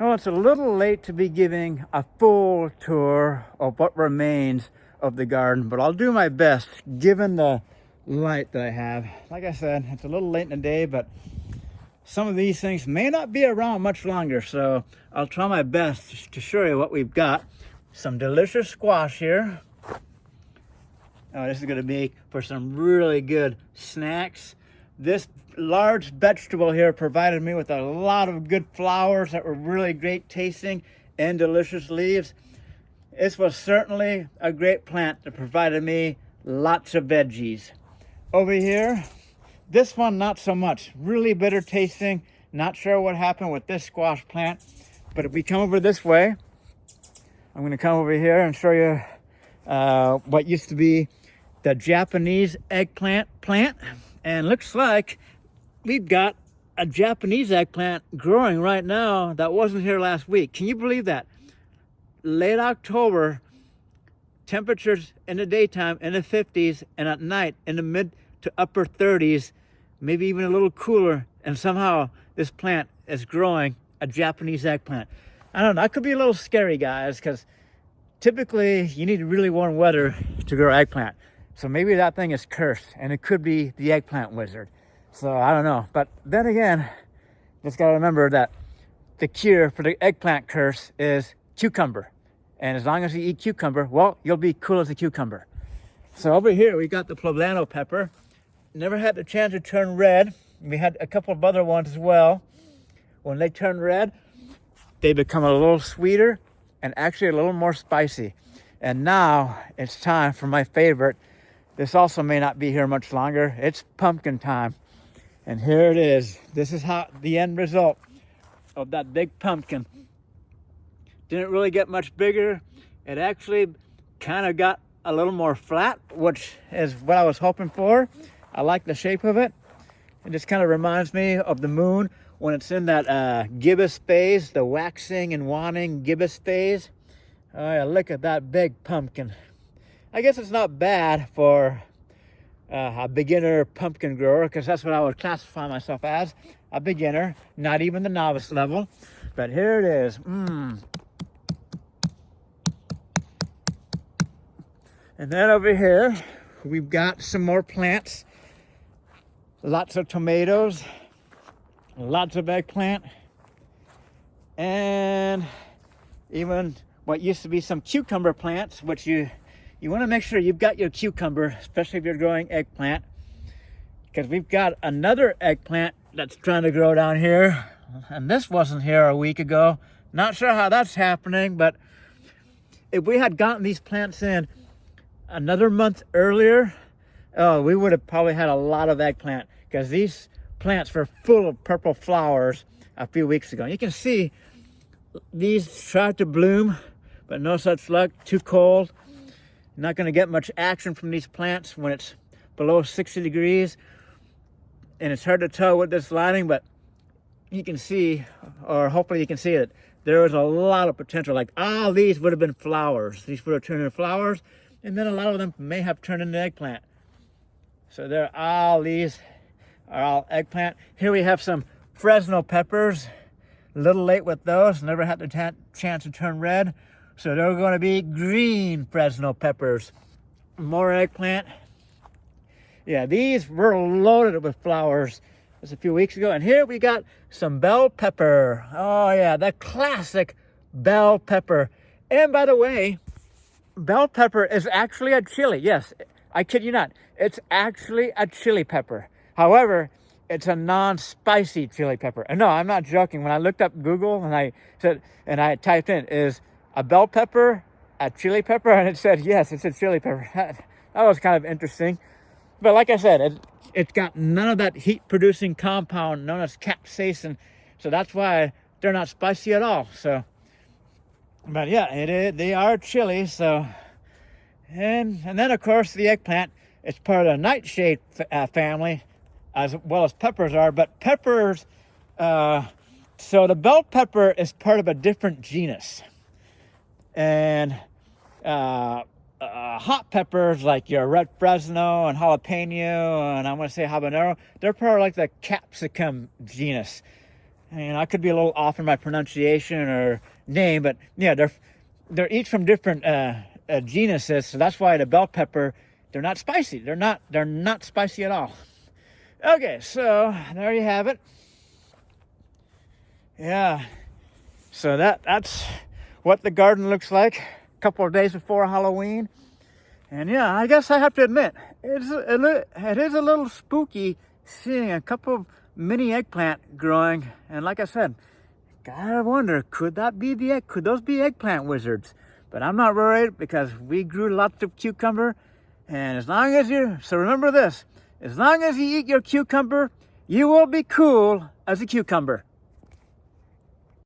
Well, it's a little late to be giving a full tour of what remains of the garden, but I'll do my best given the light that I have. Like I said, it's a little late in the day, but some of these things may not be around much longer, so I'll try my best to show you what we've got. Some delicious squash here. Oh, this is going to be for some really good snacks. This large vegetable here provided me with a lot of good flowers that were really great tasting and delicious leaves. This was certainly a great plant that provided me lots of veggies. Over here, this one not so much. Really bitter tasting. Not sure what happened with this squash plant. But if we come over this way, I'm going to come over here and show you what used to be the Japanese eggplant plant. And looks like we've got a Japanese eggplant growing right now that wasn't here last week. Can you believe that? Late October, temperatures in the daytime in the 50s and at night in the mid to upper 30s, maybe even a little cooler, and somehow this plant is growing a Japanese eggplant. I don't know, that could be a little scary, guys, because typically you need really warm weather to grow eggplant. So maybe that thing is cursed, and it could be the eggplant wizard. So I don't know. But then again, just got to remember that the cure for the eggplant curse is cucumber. And as long as you eat cucumber, well, you'll be cool as a cucumber. So over here, we got the poblano pepper. Never had the chance to turn red. We had a couple of other ones as well. When they turn red, they become a little sweeter and actually a little more spicy. And now it's time for my favorite. This also may not be here much longer. It's pumpkin time. And here it is. This is how the end result of that big pumpkin. Didn't really get much bigger. It actually kind of got a little more flat, which is what I was hoping for. I like the shape of it. It just kind of reminds me of the moon when it's in that gibbous phase, the waxing and waning gibbous phase. Oh yeah, look at that big pumpkin. I guess it's not bad for a beginner pumpkin grower, because that's what I would classify myself as, a beginner, not even the novice level. But here it is. And then over here, we've got some more plants. Lots of tomatoes, lots of eggplant, and even what used to be some cucumber plants, which you want to make sure you've got your cucumber, especially if you're growing eggplant, because we've got another eggplant that's trying to grow down here, and this wasn't here a week ago. Not sure how that's happening, but if we had gotten these plants in another month earlier, oh, we would have probably had a lot of eggplant, because these plants were full of purple flowers a few weeks ago. You can see these tried to bloom, but no such luck, too cold. Not going to get much action from these plants when it's below 60 degrees. And it's hard to tell with this lighting, but you can see, or hopefully you can see it, there was a lot of potential. Like all these would have been flowers. These would have turned into flowers, and then a lot of them may have turned into eggplant. So these are all eggplant. Here we have some Fresno peppers. A little late with those. Never had the chance to turn red. So they're going to be green Fresno peppers. More eggplant. Yeah, these were loaded with flowers just a few weeks ago. And here we got some bell pepper. Oh yeah, the classic bell pepper. And by the way, bell pepper is actually a chili. Yes, I kid you not. It's actually a chili pepper. However, it's a non-spicy chili pepper. And no, I'm not joking. When I looked up Google and I typed in, is a bell pepper a chili pepper? And it said, yes, it's a chili pepper. That was kind of interesting. But like I said, it's got none of that heat-producing compound known as capsaicin. So that's why they're not spicy at all. So, but yeah, they are chili. So, and then of course the eggplant, it's part of the nightshade family, as well as peppers are. But peppers, so the bell pepper is part of a different genus. And hot peppers like your red Fresno and jalapeno, and I'm going to say habanero, they're part of like the capsicum genus. And I could be a little off in my pronunciation or name, but yeah, they're each from different genuses, so that's why the bell pepper, they're not spicy. They're not spicy at all. Okay, so there you have it. Yeah, so that's what the garden looks like a couple of days before Halloween. And yeah, I guess I have to admit, it is a little spooky seeing a couple of mini eggplant growing. And like I said, gotta wonder, could those be eggplant wizards? But I'm not worried because we grew lots of cucumber. And so remember this, as long as you eat your cucumber, you will be cool as a cucumber.